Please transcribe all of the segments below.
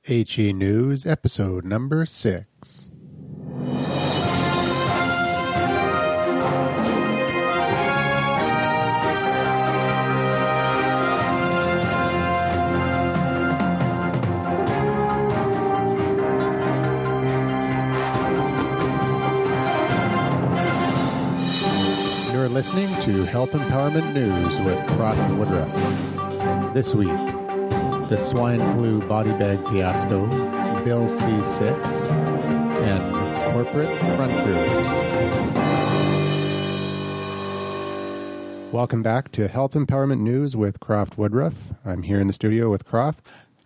HE News, episode number 6. You're listening to Health Empowerment News with CROFT and WOODRUFF. This week, the swine flu body bag fiasco, Bill C-6, and corporate front groups. Welcome back to Health Empowerment News with CROFT WOODRUFF. I'm here in the studio with CROFT.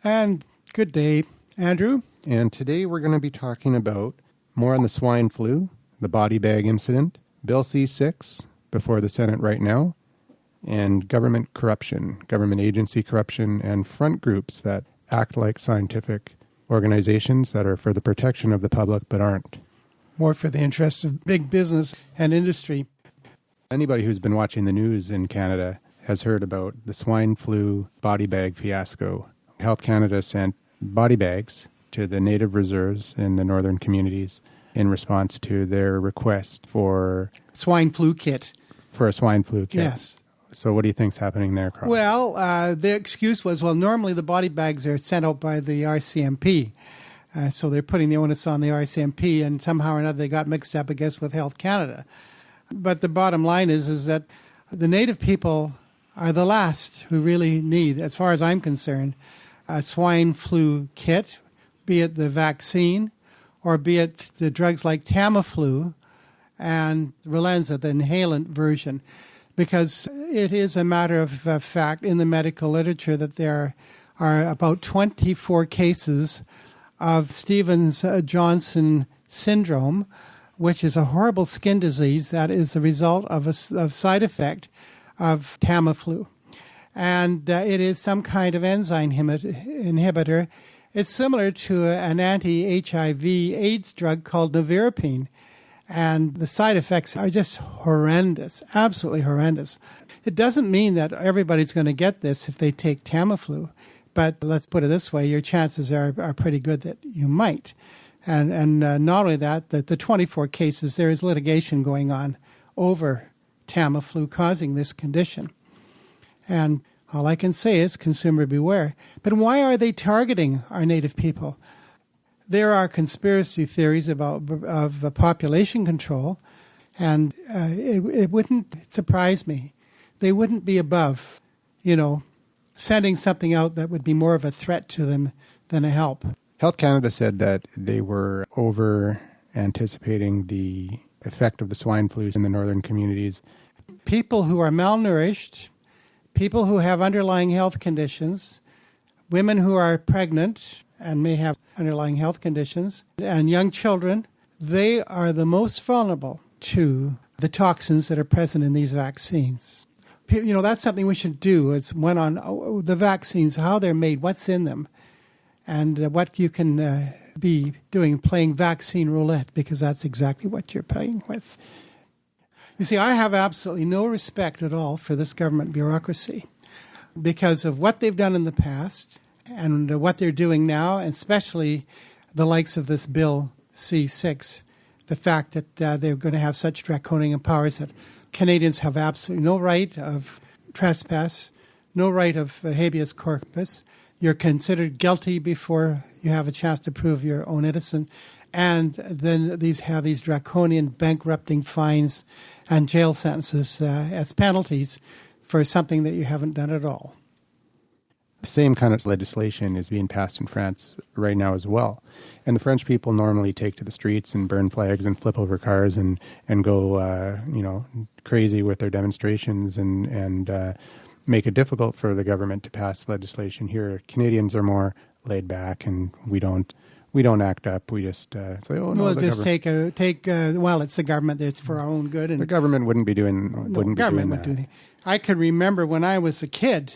And good day, Andrew. And today we're going to be talking about more on the swine flu, the body bag incident, Bill C-6 before the Senate right now, and government corruption, government agency corruption, and front groups that act like scientific organizations that are for the protection of the public but aren't. More for the interests of big business and industry. Anybody who's been watching the news in Canada has heard about the swine flu body bag fiasco. Health Canada sent body bags to the native reserves in the northern communities in response to their request for Swine flu kit. For a swine flu kit. Yes. So what do you think's happening there, Carl? Well, the excuse was, normally the body bags are sent out by the RCMP. So they're putting the onus on the RCMP, and somehow or another they got mixed up, I guess, with Health Canada. But the bottom line is that the native people are the last who really need, as far as I'm concerned, a swine flu kit, be it the vaccine or be it the drugs like Tamiflu and Relenza, the inhalant version, because it is a matter of fact in the medical literature that there are about 24 cases of Stevens-Johnson syndrome, which is a horrible skin disease that is the result of a side effect of Tamiflu. And it is some kind of enzyme inhibitor. It's similar to an anti-HIV AIDS drug called nevirapine. And the side effects are just horrendous, absolutely horrendous. It doesn't mean that everybody's going to get this if they take Tamiflu. But let's put it this way, your chances are pretty good that you might. And not only that, the 24 cases, there is litigation going on over Tamiflu causing this condition. And all I can say is consumer beware. But why are they targeting our native people? There are conspiracy theories of population control, and it wouldn't surprise me. They wouldn't be above, sending something out that would be more of a threat to them than a help. Health Canada said that they were over-anticipating the effect of the swine flu in the northern communities. People who are malnourished, people who have underlying health conditions, women who are pregnant and may have underlying health conditions, and young children, they are the most vulnerable to the toxins that are present in these vaccines. That's something we should do, is when on the vaccines, how they're made, what's in them, and what you can be doing, playing vaccine roulette, because that's exactly what you're playing with. You see, I have absolutely no respect at all for this government bureaucracy because of what they've done in the past and what they're doing now, and especially the likes of this Bill C-6, the fact that they're going to have such draconian powers that Canadians have absolutely no right of trespass, no right of habeas corpus. You're considered guilty before you have a chance to prove your own innocence. And then these draconian bankrupting fines and jail sentences as penalties for something that you haven't done at all. The same kind of legislation is being passed in France right now as well. And the French people normally take to the streets and burn flags and flip over cars and go, crazy with their demonstrations and make it difficult for the government to pass legislation. Here, Canadians are more laid back, and we don't act up. We just say, "Oh no." We'll just take. It's the government. It's for our own good. And the government wouldn't be doing that. I could remember when I was a kid.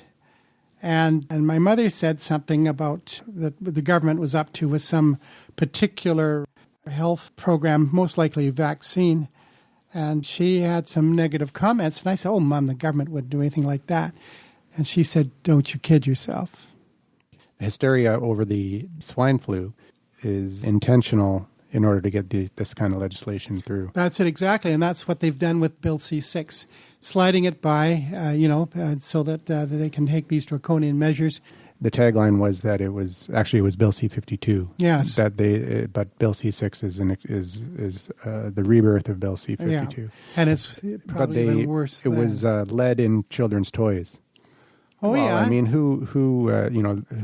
And my mother said something about that the government was up to with some particular health program, most likely a vaccine. And she had some negative comments. And I said, "Oh, Mom, the government wouldn't do anything like that." And she said, "Don't you kid yourself." hysteria over the swine flu is intentional in order to get this kind of legislation through. That's it exactly, and that's what they've done with Bill C-6, sliding it by, so that they can take these draconian measures. The tagline was that it was Bill C-52. Yes, but Bill C-6 is the rebirth of Bill C-52. Yeah. And it's probably even worse. It was lead in children's toys. Oh, well, yeah. I mean, who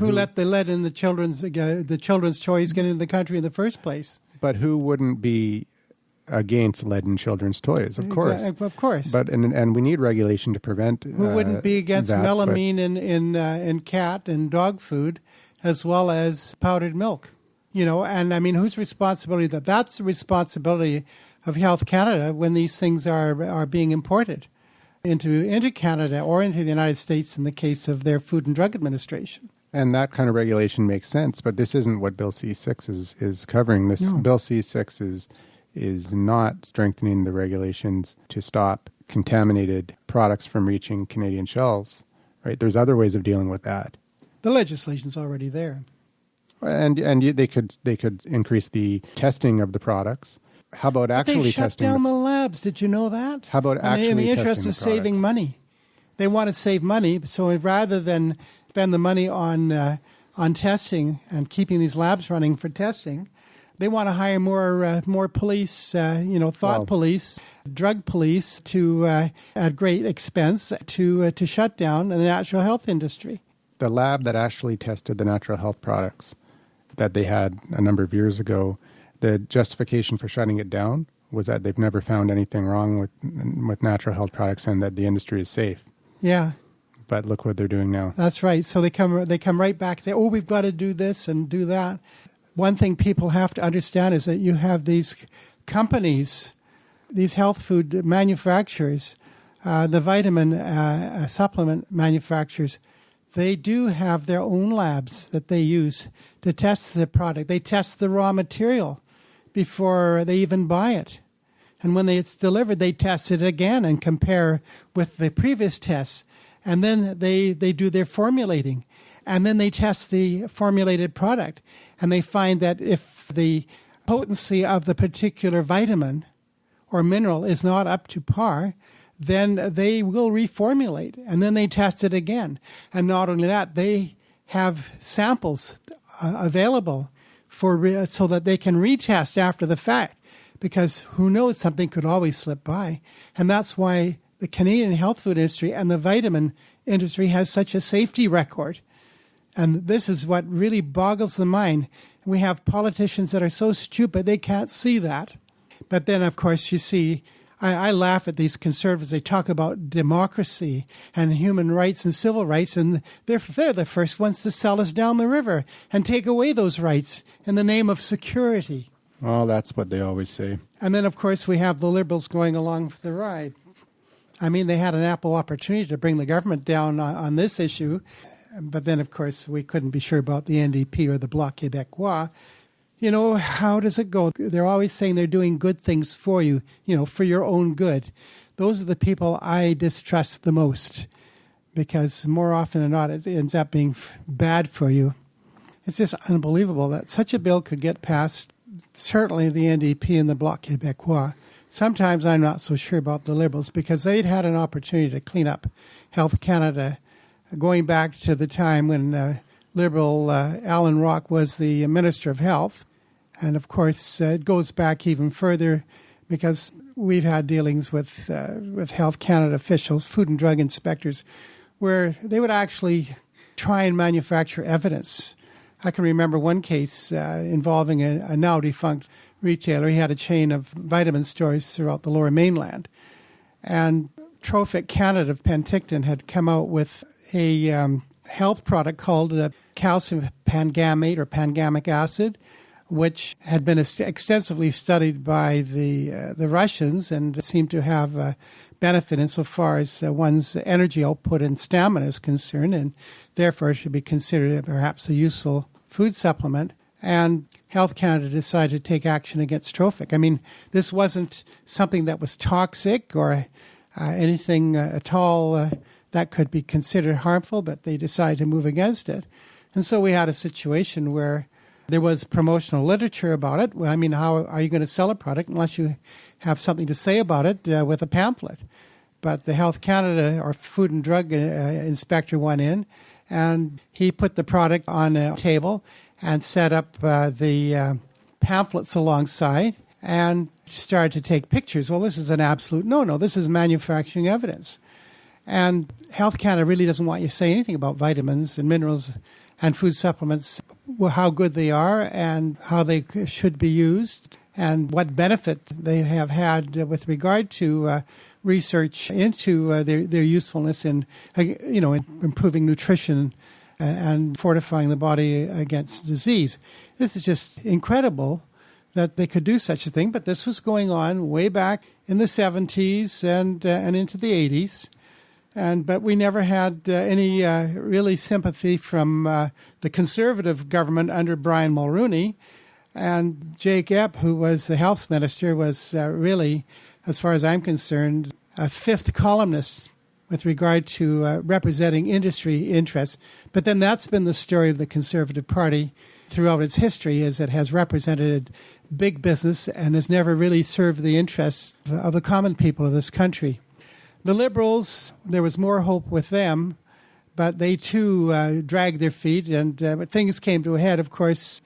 let the lead in the children's toys get into the country in the first place? But who wouldn't be against lead in children's toys? Of course, of course. But and we need regulation to prevent. Who wouldn't be against melamine in cat and dog food, as well as powdered milk? And I mean, whose responsibility that? That's the responsibility of Health Canada when these things are being imported into Canada or into the United States in the case of their Food and Drug Administration. And that kind of regulation makes sense, but this isn't what Bill C-6 is covering. This Bill C-6 is not strengthening the regulations to stop contaminated products from reaching Canadian shelves. Right? There's other ways of dealing with that. The legislation's already there, and they could increase the testing of the products. How about actually testing? They shut down the labs. Did you know that? How about actually testing the products? In the interest of saving money, they want to save money. So rather than spend the money on testing and keeping these labs running for testing, they want to hire more police, police, drug police at great expense to shut down the natural health industry. The lab that actually tested the natural health products that they had a number of years ago, the justification for shutting it down was that they've never found anything wrong with natural health products and that the industry is safe. Yeah. But look what they're doing now. That's right. So they come right back and say, we've got to do this and do that. One thing people have to understand is that you have these companies, these health food manufacturers, the vitamin supplement manufacturers, they do have their own labs that they use to test the product. They test the raw material before they even buy it. And when it's delivered, they test it again and compare with the previous tests. And then they do their formulating. And then they test the formulated product. And they find that if the potency of the particular vitamin or mineral is not up to par, then they will reformulate. And then they test it again. And not only that, they have samples available so that they can retest after the fact. Because who knows, something could always slip by. And that's why the Canadian health food industry and the vitamin industry has such a safety record. And this is what really boggles the mind. We have politicians that are so stupid they can't see that. But then, of course, you see, I laugh at these conservatives. They talk about democracy and human rights and civil rights, and they're the first ones to sell us down the river and take away those rights in the name of security. Oh, that's what they always say. And then, of course, we have the Liberals going along for the ride. I mean, they had an ample opportunity to bring the government down on this issue. But then, of course, we couldn't be sure about the NDP or the Bloc Québécois. You know, how does it go? They're always saying they're doing good things for you, for your own good. Those are the people I distrust the most because more often than not, it ends up being bad for you. It's just unbelievable that such a bill could get passed. Certainly the NDP and the Bloc Québécois. Sometimes I'm not so sure about the Liberals because they'd had an opportunity to clean up Health Canada going back to the time when Liberal Alan Rock was the Minister of Health. And, of course, it goes back even further because we've had dealings with Health Canada officials, food and drug inspectors, where they would actually try and manufacture evidence. I can remember one case involving a now defunct retailer. He had a chain of vitamin stores throughout the Lower Mainland. And Trophic Canada of Penticton had come out with a health product called calcium pangamate or pangamic acid, which had been extensively studied by the Russians and seemed to have benefit insofar as one's energy output and stamina is concerned, and therefore it should be considered perhaps a useful food supplement. And Health Canada decided to take action against Trophic. I mean, this wasn't something that was toxic or anything at all that could be considered harmful, but they decided to move against it And so we had a situation where there was promotional literature about it. Well, I mean, how are you going to sell a product unless you have something to say about it with a pamphlet? But the Health Canada or Food and Drug Inspector went in, and he put the product on a table and set up the pamphlets alongside and started to take pictures. Well, this is an absolute no-no. This is manufacturing evidence. And Health Canada really doesn't want you to say anything about vitamins and minerals and food supplements, how good they are and how they should be used and what benefit they have had with regard to research into their usefulness in, in improving nutrition and fortifying the body against disease. This is just incredible that they could do such a thing, but this was going on way back in the 70s and into the 80s. But we never had any really sympathy from the Conservative government under Brian Mulroney. And Jake Epp, who was the health minister, was really, as far as I'm concerned, a fifth columnist with regard to representing industry interests. But then that's been the story of the Conservative Party throughout its history, is it has represented big business and has never really served the interests of the common people of this country. The Liberals, there was more hope with them, but they too dragged their feet, and things came to a head, of course,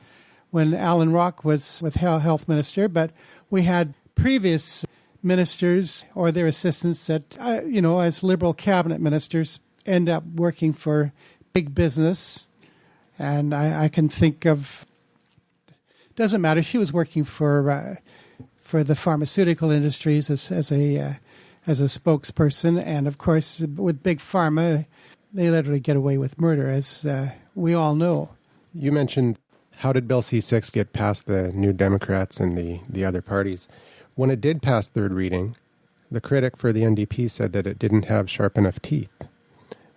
when Alan Rock was with health minister. But we had previous ministers or their assistants that, as Liberal cabinet ministers, end up working for big business. And I can think of, doesn't matter, she was working for the pharmaceutical industries as a spokesperson, and of course with Big Pharma, they literally get away with murder, as we all know. You mentioned, how did Bill C-6 get past the New Democrats and the other parties? When it did pass third reading, the critic for the NDP said that it didn't have sharp enough teeth,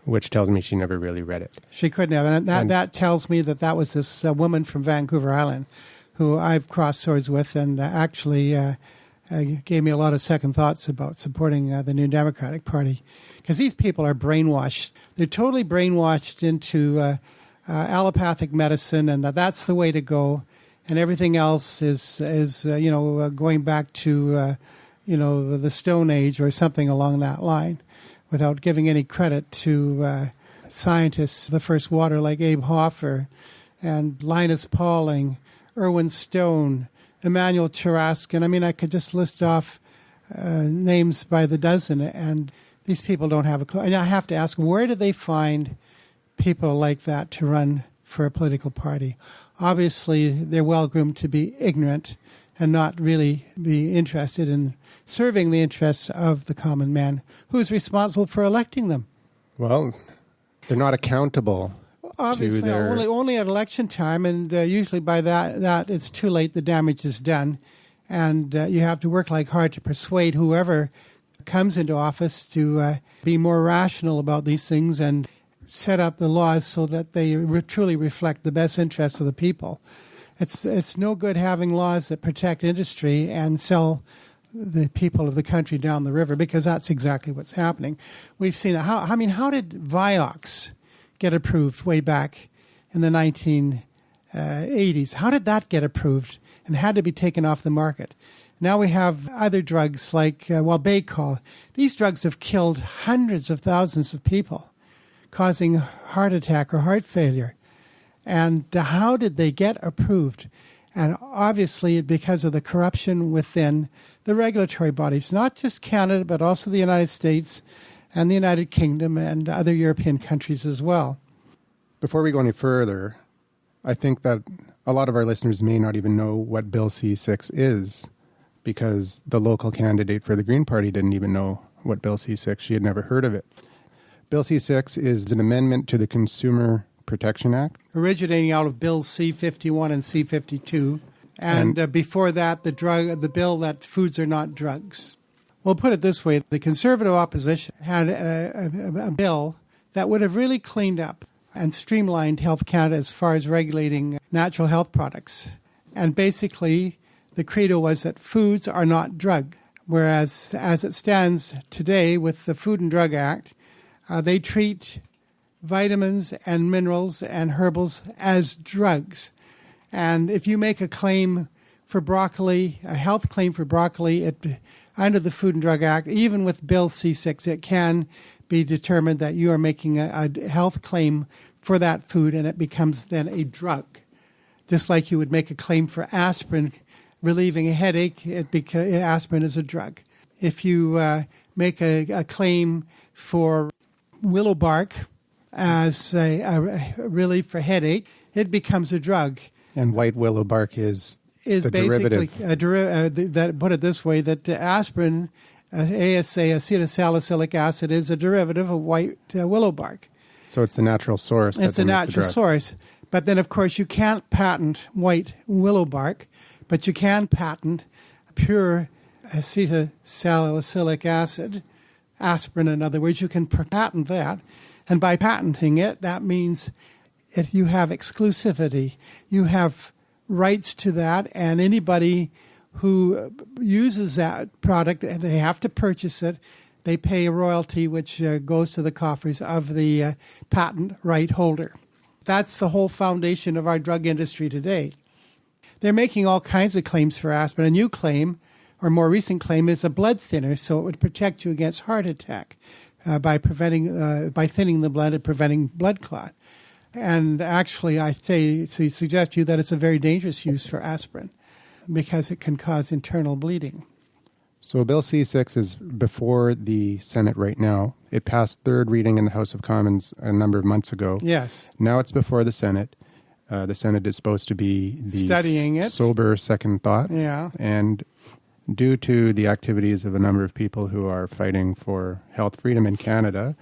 which tells me she never really read it. She couldn't have, and that tells me that was this woman from Vancouver Island who I've crossed swords with, and actually gave me a lot of second thoughts about supporting the New Democratic Party, because these people are brainwashed. They're totally brainwashed into allopathic medicine, and that's the way to go, and everything else is going back to the Stone Age or something along that line, without giving any credit to scientists, the first water, like Abe Hoffer and Linus Pauling, Irwin Stone, Emmanuel Tarascon. I mean, I could just list off names by the dozen, and these people don't have a clue. And I have to ask, where do they find people like that to run for a political party? Obviously, they're well-groomed to be ignorant and not really be interested in serving the interests of the common man who is responsible for electing them. Well, they're not accountable. Obviously, only at election time, and usually by that it's too late. The damage is done, and you have to work like hard to persuade whoever comes into office to be more rational about these things and set up the laws so that they truly reflect the best interests of the people. It's no good having laws that protect industry and sell the people of the country down the river, because that's exactly what's happening. We've seen that. How did Vioxx get approved way back in the 1980s? How did that get approved and had to be taken off the market? Now we have other drugs like, Baycol. These drugs have killed hundreds of thousands of people, causing heart attack or heart failure. And how did they get approved? And obviously because of the corruption within the regulatory bodies, not just Canada, but also the United States and the United Kingdom and other European countries as well. Before we go any further, I think that a lot of our listeners may not even know what Bill C-6 is, because the local candidate for the Green Party didn't even know what Bill C-6. She had never heard of it. Bill C-6 is an amendment to the Consumer Protection Act, originating out of Bills C-51 and C-52, and before that, the bill that foods are not drugs. We'll put it this way: the Conservative opposition had a bill that would have really cleaned up and streamlined Health Canada as far as regulating natural health products. And basically, the credo was that foods are not drug, whereas as it stands today with the Food and Drug Act, they treat vitamins and minerals and herbals as drugs. And if you make a claim for broccoli, a health claim for broccoli, under the Food and Drug Act, even with Bill C-6, it can be determined that you are making a health claim for that food, and it becomes then a drug. Just like you would make a claim for aspirin, relieving a headache, aspirin is a drug. If you make a claim for willow bark as a relief for headache, it becomes a drug. And white willow bark is the basically derivative. That put it this way, that aspirin, ASA, acetylsalicylic acid, is a derivative of white willow bark. So it's the natural source. It's the natural source. But then, of course, you can't patent white willow bark, but you can patent pure acetylsalicylic acid, aspirin, in other words. You can patent that. And by patenting it, that means if you have exclusivity, you have rights to that, and anybody who uses that product, and they have to purchase it, they pay a royalty which goes to the coffers of the patent right holder. That's the whole foundation of our drug industry today. They're making all kinds of claims for aspirin. A new claim, or more recent claim, is a blood thinner, so it would protect you against heart attack by thinning the blood and preventing blood clot. And actually, I suggest to you that it's a very dangerous use for aspirin because it can cause internal bleeding. So Bill C-6 is before the Senate right now. It passed third reading in the House of Commons a number of months ago. Yes. Now it's before the Senate. The Senate is supposed to be the studying it. Sober second thought. Yeah. And due to the activities of a number of people who are fighting for health freedom in Canada,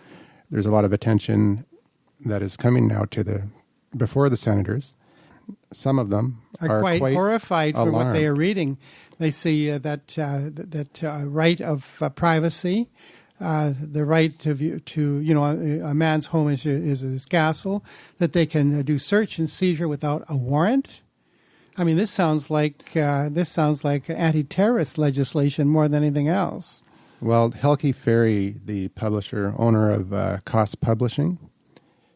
there's a lot of attention that is coming now before the senators. Some of them are quite horrified for what they are reading. They see that right of privacy, the right to a man's home is his castle, that they can do search and seizure without a warrant. I mean, this sounds like anti-terrorist legislation more than anything else. Well, Helke Ferry, the publisher, owner of Cost Publishing,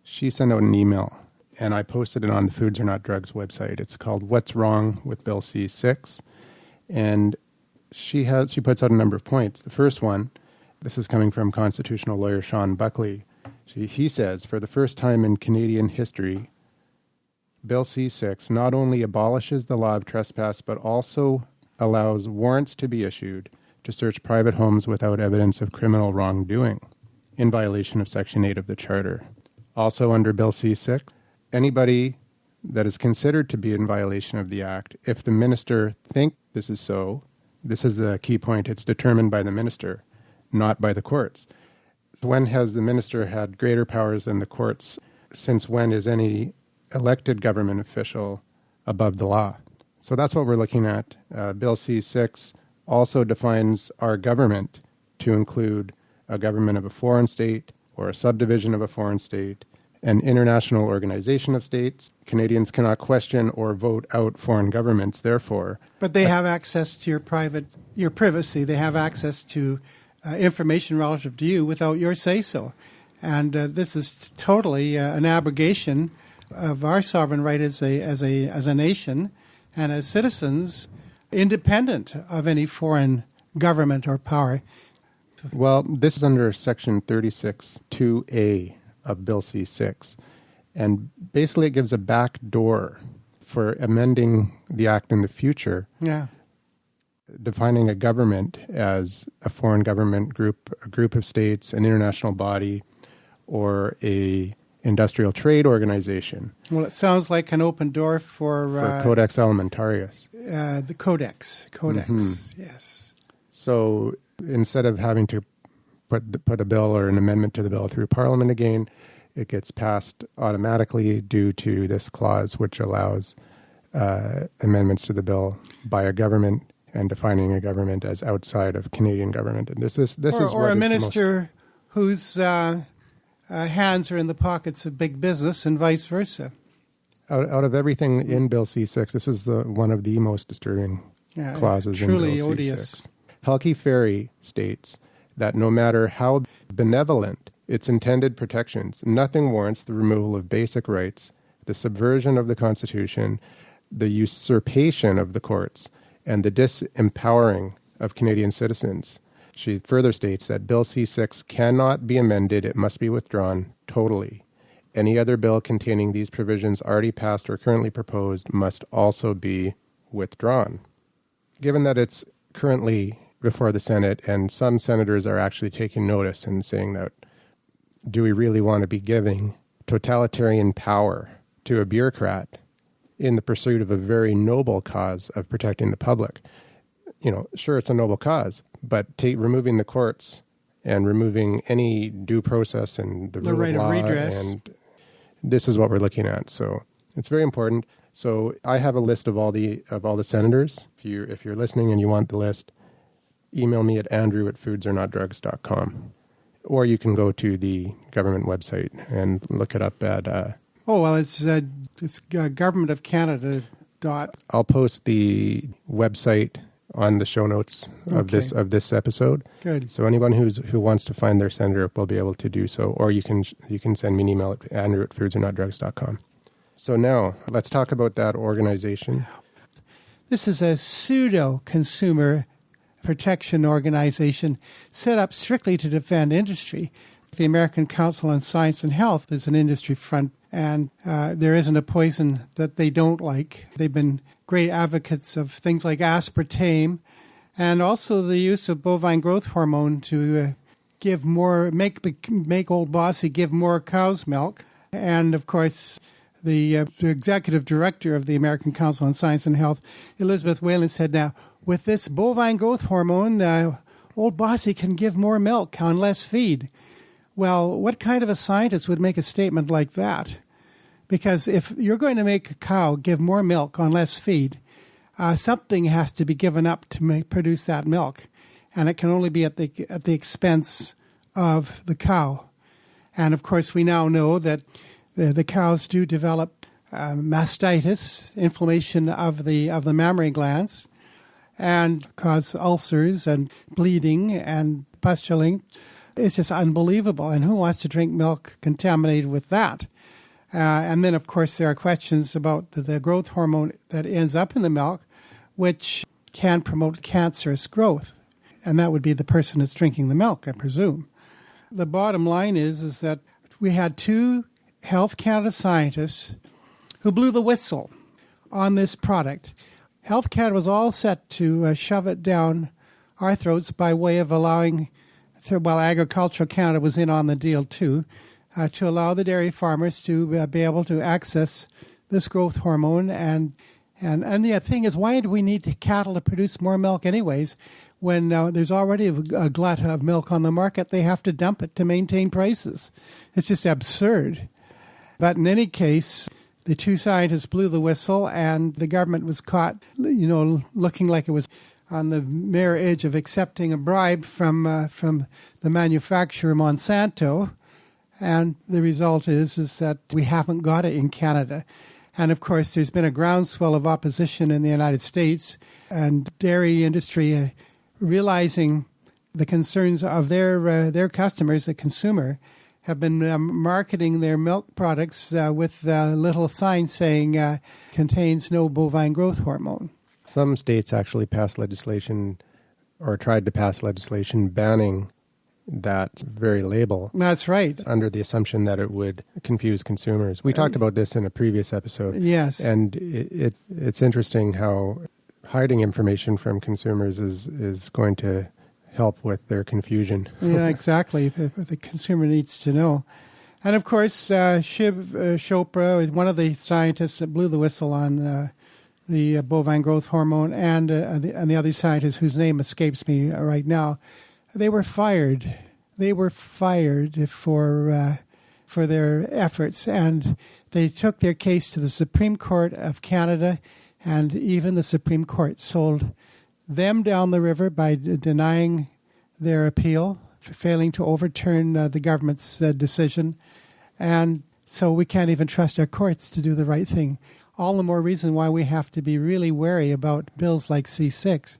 she sent out an email, and I posted it on the Foods Are Not Drugs website. It's called What's Wrong with Bill C-6, and she puts out a number of points. The first one, this is coming from constitutional lawyer Sean Buckley. He says, for the first time in Canadian history, Bill C-6 not only abolishes the law of trespass, but also allows warrants to be issued to search private homes without evidence of criminal wrongdoing, in violation of Section 8 of the Charter. Also under Bill C-6, anybody that is considered to be in violation of the Act, if the minister thinks this is so, this is the key point, it's determined by the minister, not by the courts. When has the minister had greater powers than the courts? Since when is any elected government official above the law? So that's what we're looking at. Bill C-6 also defines our government to include a government of a foreign state or a subdivision of a foreign state, an international organization of states. Canadians cannot question or vote out foreign governments, therefore. But they have access to your privacy. They have access to information relative to you without your say-so. And this is totally an abrogation of our sovereign right as a nation and as citizens, independent of any foreign government or power. Well, this is under Section 36(2)A of Bill C-6, and basically it gives a back door for amending the Act in the future, defining a government as a foreign government group, a group of states, an international body, or a industrial trade organization. Well, it sounds like an open door for Codex Alimentarius. The Codex, yes. So instead of having to put a bill or an amendment to the bill through Parliament again, it gets passed automatically due to this clause, which allows amendments to the bill by a government and defining a government as outside of Canadian government. And this is or a minister whose hands are in the pockets of big business, and vice versa. Out of everything in Bill C-6, this is one of the most disturbing clauses in Bill C-6. Truly odious. Helke Ferry states that no matter how benevolent its intended protections. Nothing warrants the removal of basic rights, the subversion of the Constitution, the usurpation of the courts, and the disempowering of Canadian citizens. She further states that Bill C-6 cannot be amended. It must be withdrawn totally. Any other bill containing these provisions already passed or currently proposed must also be withdrawn. Given that it's currently before the Senate and some senators are actually taking notice and saying that, do we really want to be giving totalitarian power to a bureaucrat in the pursuit of a very noble cause of protecting the public? Sure, it's a noble cause, but removing the courts and removing any due process and the rule right of law, of redress. and this is what we're looking at. So it's very important. So I have a list of all the senators. If you're listening and you want the list, email me at andrew@foodsarenotdrugs.com. Or you can go to the government website and look it up at... it's Government of Canada. I'll post the website on the show notes of this episode. Good. So anyone who wants to find their senator will be able to do so. Or you can send me an email at andrew@foodsarenotdrugs.com. So now let's talk about that organization. This is a pseudo-consumer protection organization set up strictly to defend industry. The American Council on Science and Health is an industry front, and there isn't a poison that they don't like. They've been great advocates of things like aspartame and also the use of bovine growth hormone to make Old Bossy give more cow's milk. And, of course, the executive director of the American Council on Science and Health, Elizabeth Whalen, said, now, with this bovine growth hormone, Old Bossy can give more milk on less feed. Well, what kind of a scientist would make a statement like that? Because if you're going to make a cow give more milk on less feed, something has to be given up to produce that milk, and it can only be at the expense of the cow. And of course, we now know that the cows do develop mastitis, inflammation of the mammary glands, and cause ulcers and bleeding and pustuling. It's just unbelievable. And who wants to drink milk contaminated with that? And then, of course, there are questions about the growth hormone that ends up in the milk, which can promote cancerous growth. And that would be the person that's drinking the milk, I presume. The bottom line is that we had 2 Health Canada scientists who blew the whistle on this product. Health Canada was all set to shove it down our throats by way of allowing, Agricultural Canada was in on the deal too, to allow the dairy farmers to be able to access this growth hormone. And the thing is, why do we need cattle to produce more milk anyways when there's already a glut of milk on the market? They have to dump it to maintain prices. It's just absurd. But in any case, the 2 scientists blew the whistle, and the government was caught, looking like it was on the mere edge of accepting a bribe from the manufacturer Monsanto. And the result is that we haven't got it in Canada. And of course, there's been a groundswell of opposition in the United States, and dairy industry realizing the concerns of their customers, the consumer, have been marketing their milk products with little signs saying contains no bovine growth hormone. Some states actually passed legislation or tried to pass legislation banning that very label. That's right. Under the assumption that it would confuse consumers. We talked about this in a previous episode. Yes. And it's interesting how hiding information from consumers is going to help with their confusion. Yeah, exactly. The consumer needs to know. And of course, Shiv Chopra is one of the scientists that blew the whistle on the bovine growth hormone, and the other scientist whose name escapes me right now. They were fired. They were fired for their efforts, and they took their case to the Supreme Court of Canada, and even the Supreme Court sold them down the river by denying their appeal, failing to overturn the government's decision. And so we can't even trust our courts to do the right thing. All the more reason why we have to be really wary about bills like C-6,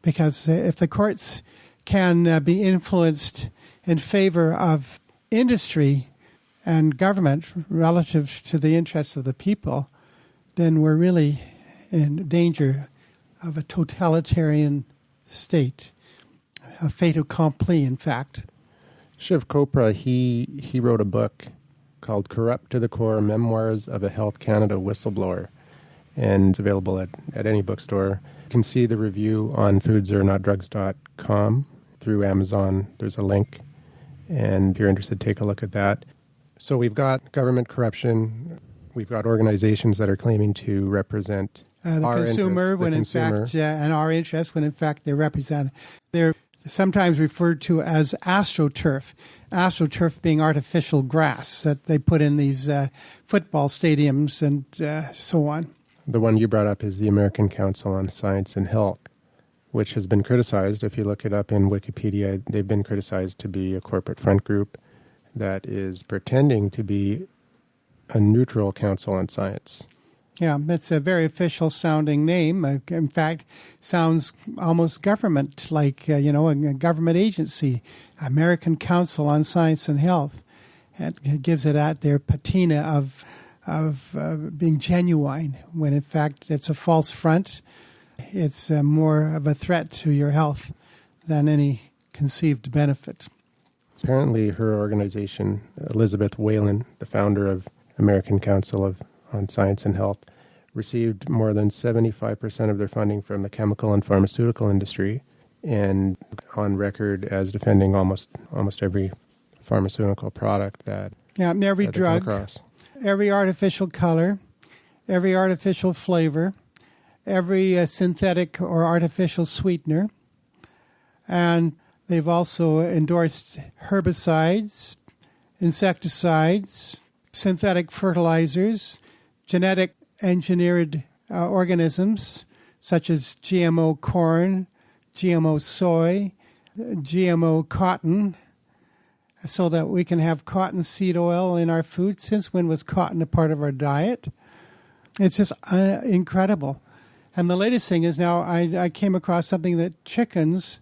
because if the courts can be influenced in favor of industry and government relative to the interests of the people, then we're really in danger of a totalitarian state, a fait accompli, in fact. Shiv Chopra, he wrote a book called Corrupt to the Core, Memoirs of a Health Canada Whistleblower, and it's available at any bookstore. You can see the review on foodsarenotdrugs.com through Amazon. There's a link, and if you're interested, take a look at that. So we've got government corruption. We've got organizations that are claiming to represent the our consumer, interests, when in fact, and our interests, when in fact they represent. They're sometimes referred to as astroturf. Astroturf being artificial grass that they put in these football stadiums and so on. The one you brought up is the American Council on Science and Health, which has been criticized. If you look it up in Wikipedia, they've been criticized to be a corporate front group that is pretending to be a neutral council on science. Yeah, it's a very official sounding name. In fact, sounds almost government-like, a government agency, American Council on Science and Health. It gives it at their patina of being genuine, when in fact it's a false front. It's more of a threat to your health than any conceived benefit. Apparently her organization, Elizabeth Whalen, the founder of American Council on Science and Health, received more than 75% of their funding from the chemical and pharmaceutical industry, and on record as defending almost every pharmaceutical product that every drug, every artificial color, every artificial flavor, every synthetic or artificial sweetener, and they've also endorsed herbicides, insecticides, synthetic fertilizers, genetic engineered organisms such as GMO corn, GMO soy, GMO cotton, so that we can have cottonseed oil in our food. Since when was cotton a part of our diet? It's just incredible. And the latest thing is now I came across something that chickens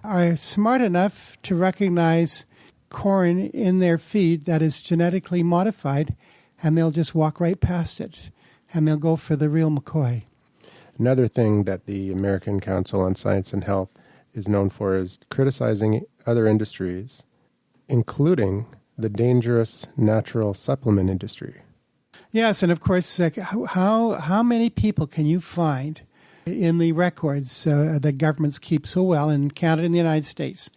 are smart enough to recognize corn in their feed that is genetically modified, and they'll just walk right past it, and they'll go for the real McCoy. Another thing that the American Council on Science and Health is known for is criticizing other industries, including the dangerous natural supplement industry. Yes, and of course, how many people can you find in the records that governments keep so well in Canada and the United States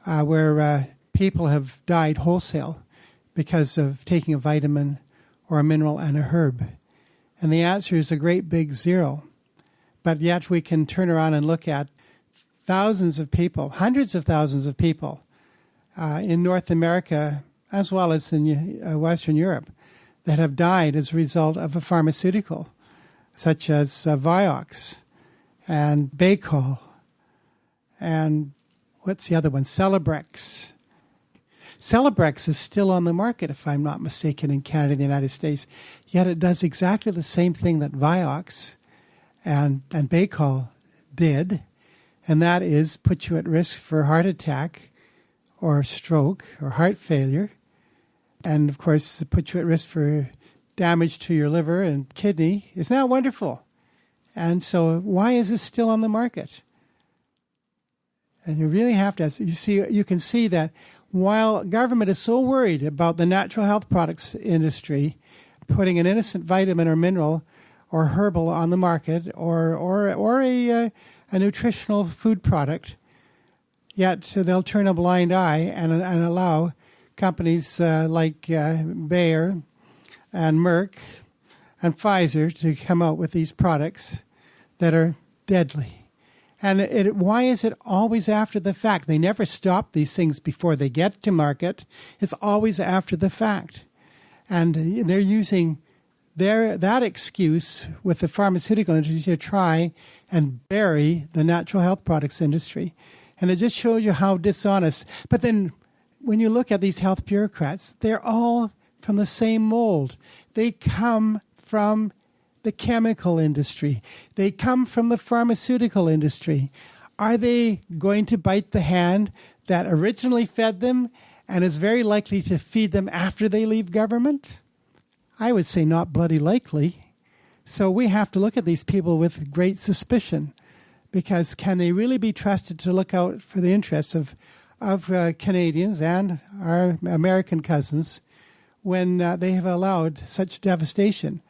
where people have died wholesale because of taking a vitamin or a mineral and a herb? And the answer is a great big zero. But yet we can turn around and look at thousands of people, hundreds of thousands of people in North America as well as in Western Europe that have died as a result of a pharmaceutical, such as Vioxx and Baycol and what's the other one? Celebrex. Celebrex is still on the market, if I'm not mistaken, in Canada and the United States. Yet it does exactly the same thing that Vioxx and Baycol did, and that is put you at risk for heart attack or stroke or heart failure, and of course put you at risk for damage to your liver and kidney. Isn't that wonderful? And so why is this still on the market? And you really have to, you can see that while government is so worried about the natural health products industry putting an innocent vitamin or mineral or herbal on the market or a nutritional food product, yet they'll turn a blind eye and allow companies like Bayer and Merck and Pfizer to come out with these products that are deadly. And why is it always after the fact? They never stop these things before they get to market. It's always after the fact. And they're using that excuse with the pharmaceutical industry to try and bury the natural health products industry. And it just shows you how dishonest. But then when you look at these health bureaucrats, they're all from the same mold. They come from the chemical industry. They come from the pharmaceutical industry. Are they going to bite the hand that originally fed them and is very likely to feed them after they leave government? I would say not bloody likely. So we have to look at these people with great suspicion, because can they really be trusted to look out for the interests of Canadians and our American cousins when they have allowed such devastation?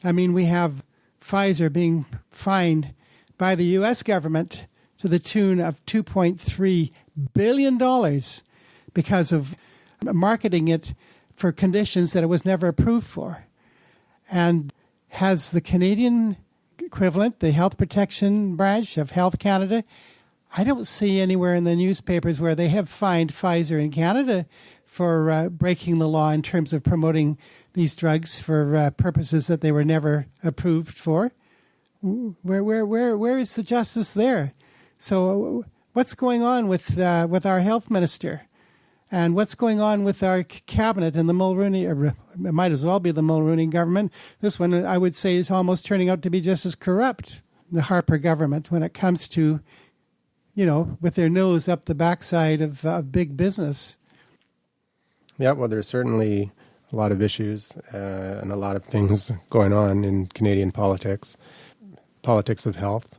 I mean, we have Pfizer being fined by the U.S. government to the tune of $2.3 billion because of marketing it for conditions that it was never approved for. And has the Canadian equivalent, the Health Protection Branch of Health Canada, I don't see anywhere in the newspapers where they have fined Pfizer in Canada for breaking the law in terms of promoting these drugs for purposes that they were never approved for. Where is the justice there? So what's going on with our health minister? And what's going on with our cabinet and the Mulroney, it might as well be the Mulroney government. This one, I would say, is almost turning out to be just as corrupt, the Harper government, when it comes to, with their nose up the backside of big business. Yeah, well, there's certainly a lot of issues and a lot of things going on in Canadian politics of health.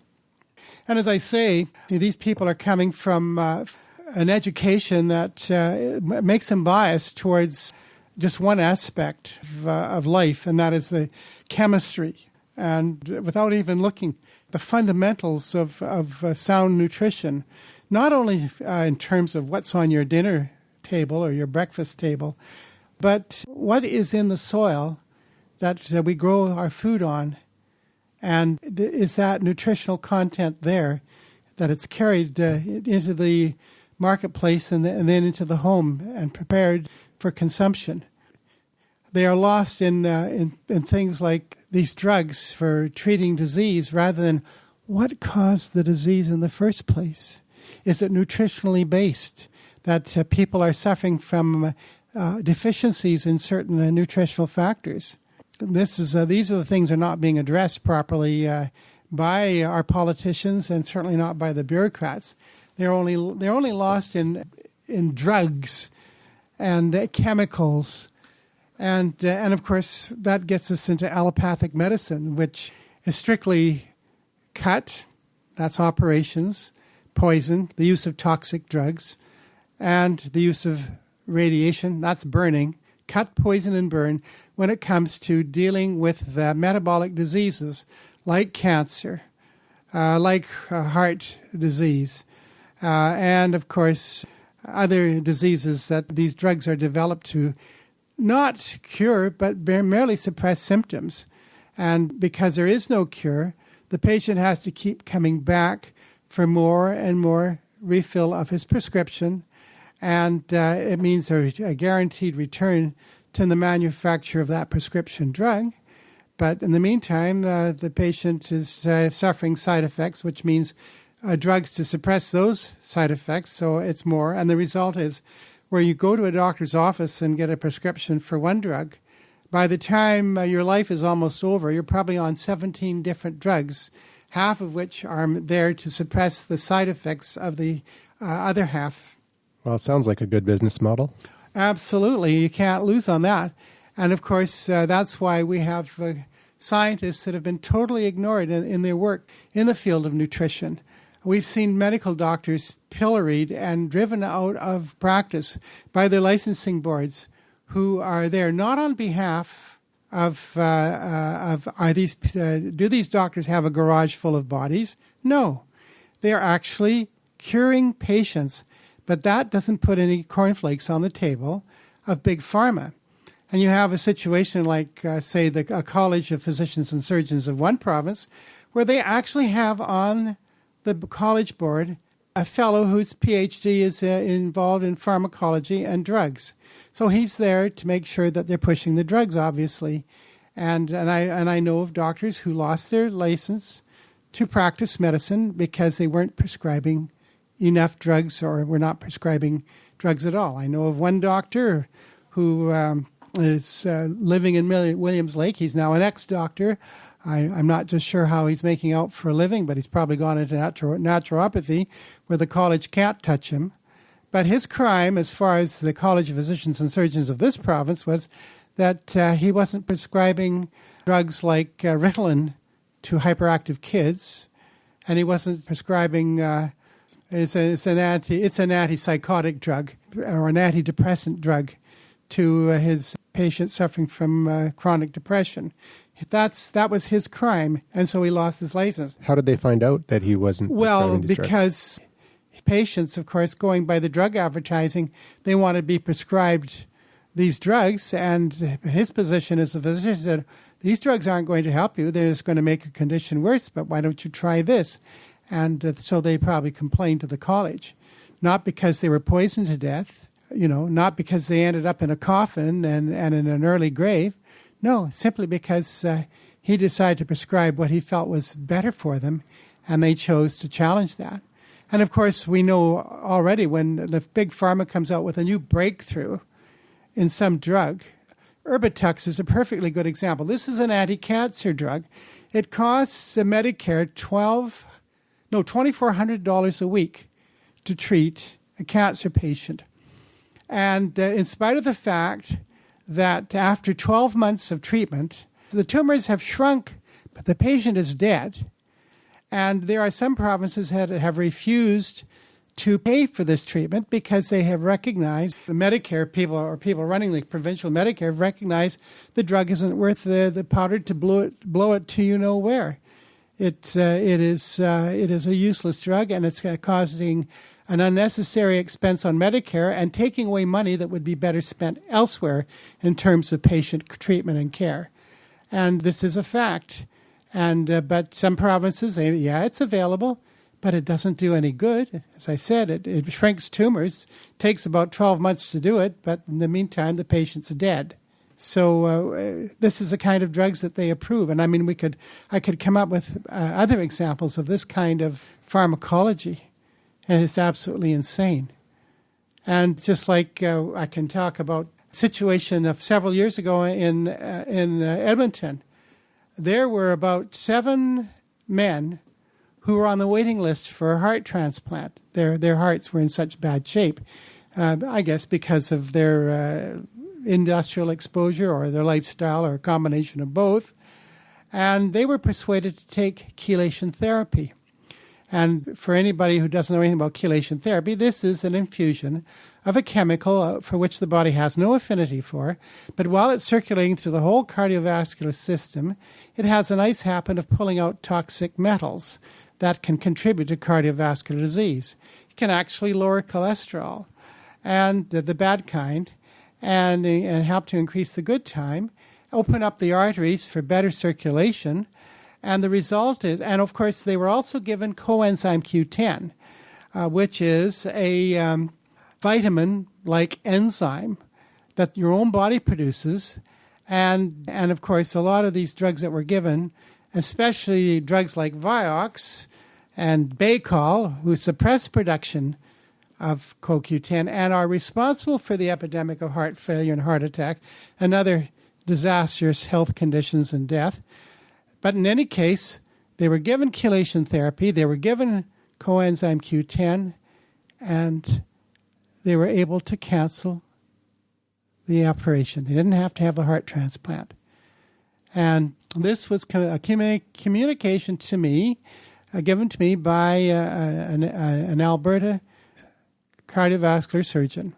And as I say, these people are coming from an education that makes them biased towards just one aspect of life, and that is the chemistry. And without even looking at the fundamentals of sound nutrition, not only in terms of what's on your dinner table or your breakfast table, but what is in the soil that we grow our food on, and is that nutritional content there, that it's carried into the marketplace and then into the home and prepared for consumption. They are lost in things like these drugs for treating disease rather than what caused the disease in the first place. Is it nutritionally based, that people are suffering from deficiencies in certain nutritional factors? These are the things that are not being addressed properly by our politicians and certainly not by the bureaucrats. They're only lost in drugs and chemicals, and of course that gets us into allopathic medicine, which is strictly cut, that's operations, poison, the use of toxic drugs, and the use of radiation, that's burning, cut, poison, and burn when it comes to dealing with metabolic diseases like cancer, like heart disease, and, of course, other diseases that these drugs are developed to not cure, but merely suppress symptoms. And because there is no cure, the patient has to keep coming back for more and more refill of his prescription, and it means a guaranteed return to the manufacturer of that prescription drug. But in the meantime, the patient is suffering side effects, which means drugs to suppress those side effects, so it's more. And the result is where you go to a doctor's office and get a prescription for one drug, by the time your life is almost over, you're probably on 17 different drugs, half of which are there to suppress the side effects of the other half. Well, it sounds like a good business model. Absolutely. You can't lose on that. And, of course, that's why we have scientists that have been totally ignored in their work in the field of nutrition. We've seen medical doctors pilloried and driven out of practice by their licensing boards, who are there not on behalf of do these doctors have a garage full of bodies? No. They are actually curing patients, but that doesn't put any cornflakes on the table of big pharma. And you have a situation like, say, a College of Physicians and Surgeons of one province, where they actually have on the college board a fellow whose PhD is involved in pharmacology and drugs. So he's there to make sure that they're pushing the drugs, obviously. And I know of doctors who lost their license to practice medicine because they weren't prescribing enough drugs or were not prescribing drugs at all. I know of one doctor who is living in Williams Lake. He's now an ex-doctor. I'm not just sure how he's making out for a living, but he's probably gone into naturopathy where the college can't touch him. But his crime, as far as the College of Physicians and Surgeons of this province, was that he wasn't prescribing drugs like Ritalin to hyperactive kids, and he wasn't prescribing it's an antipsychotic drug or an antidepressant drug to his patients suffering from chronic depression. That was his crime, and so he lost his license. How did they find out that he wasn't prescribing these drugs? Because patients, of course, going by the drug advertising, they want to be prescribed these drugs, and his position as a physician said, these drugs aren't going to help you, they're just going to make your condition worse, but why don't you try this? And so they probably complained to the college, not because they were poisoned to death, not because they ended up in a coffin and in an early grave. No, simply because he decided to prescribe what he felt was better for them, and they chose to challenge that. And of course, we know already when the big pharma comes out with a new breakthrough in some drug, Erbitux is a perfectly good example. This is an anti-cancer drug. It costs the Medicare $2,400 a week to treat a cancer patient. And in spite of the fact that after 12 months of treatment, the tumors have shrunk, but the patient is dead. And there are some provinces that have refused to pay for this treatment because they have recognized, the Medicare people or people running the provincial Medicare have recognized the drug isn't worth the powder to blow it to where. It is a useless drug, and it's causing an unnecessary expense on Medicare and taking away money that would be better spent elsewhere in terms of patient treatment and care. And this is a fact. And but some provinces, it's available, but it doesn't do any good. As I said, it shrinks tumors. It takes about 12 months to do it, but in the meantime, the patient's dead. So this is the kind of drugs that they approve. And I mean, I could come up with other examples of this kind of pharmacology, and it's absolutely insane. And just like I can talk about a situation of several years ago in Edmonton, there were about 7 men who were on the waiting list for a heart transplant. Their hearts were in such bad shape, I guess because of their industrial exposure or their lifestyle or a combination of both. And they were persuaded to take chelation therapy. And for anybody who doesn't know anything about chelation therapy, this is an infusion of a chemical for which the body has no affinity for, but while it's circulating through the whole cardiovascular system, it has a nice habit of pulling out toxic metals that can contribute to cardiovascular disease. It can actually lower cholesterol, and the bad kind, and help to increase the good time, open up the arteries for better circulation, and the result is, and of course they were also given coenzyme Q10, which is a vitamin-like enzyme that your own body produces. And of course, a lot of these drugs that were given, especially drugs like Vioxx and Baycol, who suppress production of CoQ10 and are responsible for the epidemic of heart failure and heart attack and other disastrous health conditions and death. But in any case, they were given chelation therapy, they were given coenzyme Q10, and they were able to cancel the operation. They didn't have to have the heart transplant. And this was a communication to me, given to me by an Alberta cardiovascular surgeon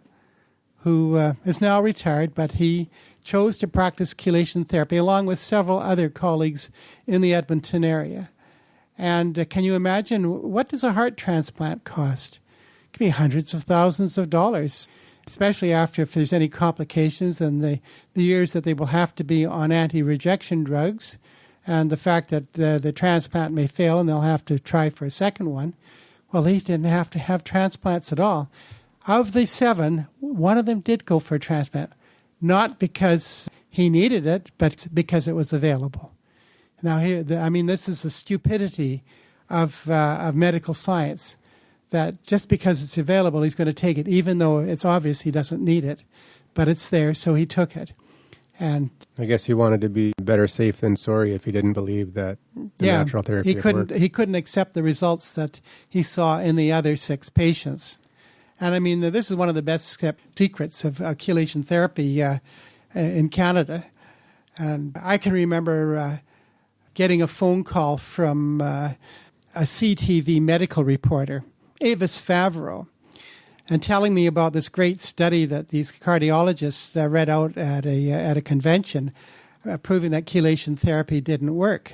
who is now retired, but he chose to practice chelation therapy along with several other colleagues in the Edmonton area. And can you imagine, what does a heart transplant cost? It could be hundreds of thousands of dollars, especially after if there's any complications and the years that they will have to be on anti-rejection drugs and the fact that the transplant may fail and they'll have to try for a second one. Well, they didn't have to have transplants at all. Of the 7, one of them did go for a transplant, not because he needed it, but because it was available. Now, this is the stupidity of medical science, that just because it's available, he's going to take it, even though it's obvious he doesn't need it. But it's there, so he took it. And I guess he wanted to be better safe than sorry if he didn't believe that the natural therapy would work. He couldn't accept the results that he saw in the other 6 patients. And I mean, this is one of the best kept secrets of chelation therapy in Canada. And I can remember getting a phone call from a CTV medical reporter, Avis Favreau, and telling me about this great study that these cardiologists read out at a convention, proving that chelation therapy didn't work.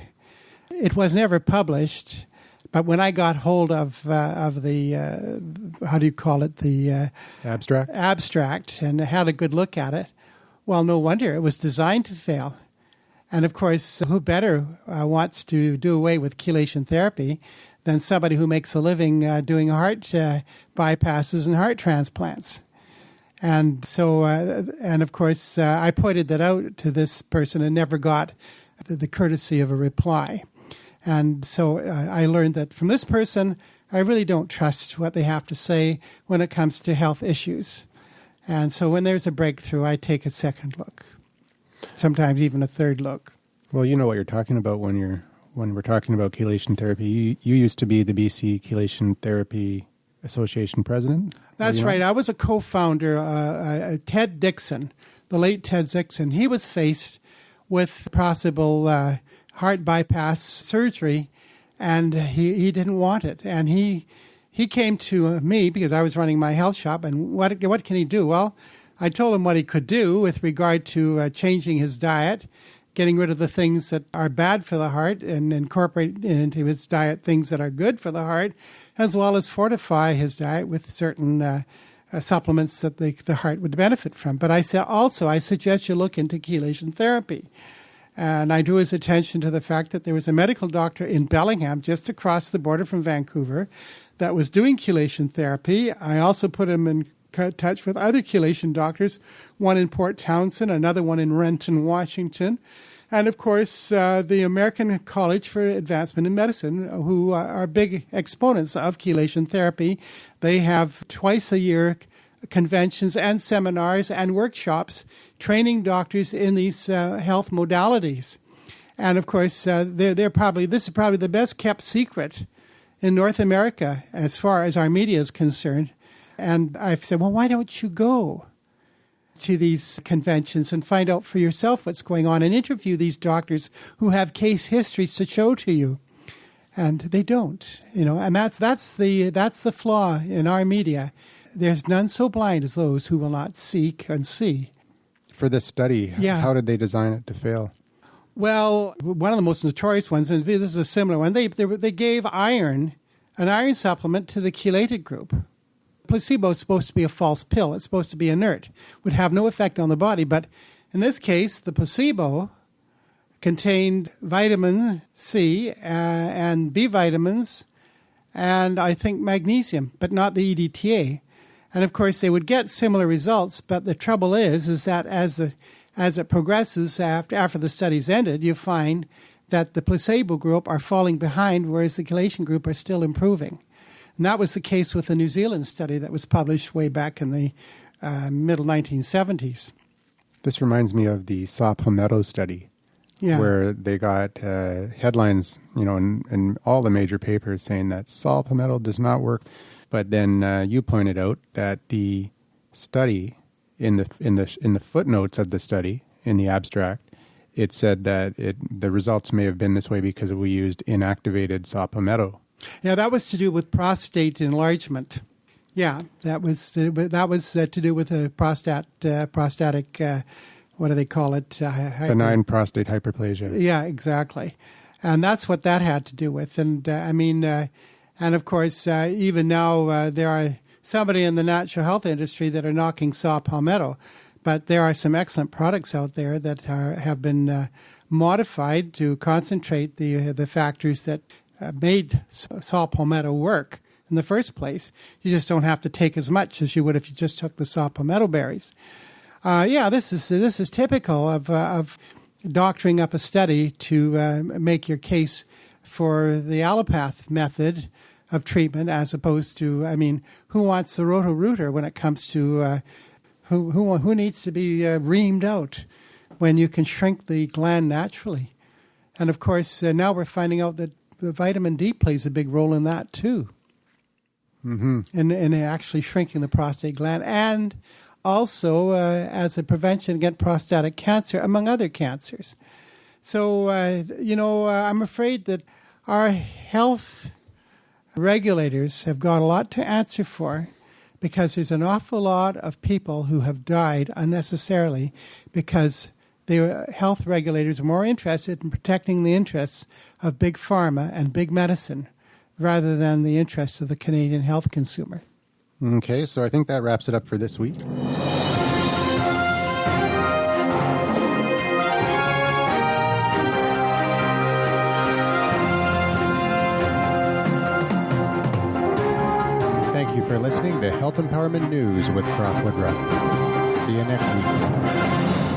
It was never published, but when I got hold of the how do you call it, the abstract, and had a good look at it, well, no wonder it was designed to fail. And of course, who better wants to do away with chelation therapy than somebody who makes a living doing heart bypasses and heart transplants? And so, and of course, I pointed that out to this person and never got the courtesy of a reply. And so I learned that from this person, I really don't trust what they have to say when it comes to health issues. And so when there's a breakthrough, I take a second look, sometimes even a third look. Well, you know what you're talking about when we're talking about chelation therapy. You used to be the BC Chelation Therapy Association president. That's right. I was a co-founder, Ted Dixon, the late Ted Dixon. He was faced with possible heart bypass surgery, and he didn't want it. And he came to me because I was running my health shop, and what can he do? Well, I told him what he could do with regard to changing his diet, getting rid of the things that are bad for the heart and incorporate into his diet things that are good for the heart, as well as fortify his diet with certain supplements that the heart would benefit from. But I said also, I suggest you look into chelation therapy. And I drew his attention to the fact that there was a medical doctor in Bellingham, just across the border from Vancouver, that was doing chelation therapy. I also put him in touch with other chelation doctors, one in Port Townsend, another one in Renton, Washington, and of course the American College for Advancement in Medicine, who are big exponents of chelation therapy. They have twice a year conventions and seminars and workshops training doctors in these health modalities. And of course, this is probably the best kept secret in North America as far as our media is concerned. And I've said, well, why don't you go to these conventions and find out for yourself what's going on and interview these doctors who have case histories to show to you? And they don't, and that's the flaw in our media. There's none so blind as those who will not seek and see. For this study, how did they design it to fail? Well, one of the most notorious ones, and this is a similar one, they gave an iron supplement to the chelated group. Placebo is supposed to be a false pill. It's supposed to be inert, would have no effect on the body. But in this case, the placebo contained vitamin C and B vitamins and I think magnesium, but not the EDTA. And of course, they would get similar results. But the trouble is that as it progresses after the study's ended, you find that the placebo group are falling behind, whereas the chelation group are still improving. And that was the case with the New Zealand study that was published way back in the middle 1970s. This reminds me of the saw palmetto study, where they got headlines, in all the major papers saying that saw palmetto does not work. But then you pointed out that the study in the footnotes of the study in the abstract, it said that the results may have been this way because we used inactivated saw palmetto. Yeah, that was to do with prostate enlargement. Yeah, that was to do with the prostatic. What do they call it? Benign prostate hyperplasia. Yeah, exactly, and that's what that had to do with. And and of course, even now there are somebody in the natural health industry that are knocking saw palmetto, but there are some excellent products out there that have been modified to concentrate the factors that made saw palmetto work in the first place. You just don't have to take as much as you would if you just took the saw palmetto berries. This is typical of doctoring up a study to make your case for the allopath method of treatment, as opposed to, who wants the roto-rooter when it comes to who needs to be reamed out when you can shrink the gland naturally? And of course, now we're finding out that the vitamin D plays a big role in that too. and actually shrinking the prostate gland, and also as a prevention against prostatic cancer, among other cancers. So, I'm afraid that our health regulators have got a lot to answer for, because there's an awful lot of people who have died unnecessarily because the health regulators are more interested in protecting the interests of big pharma and big medicine rather than the interests of the Canadian health consumer. Okay, so I think that wraps it up for this week. Thank you for listening to Health Empowerment News with CROFT WOODRUFF. See you next week.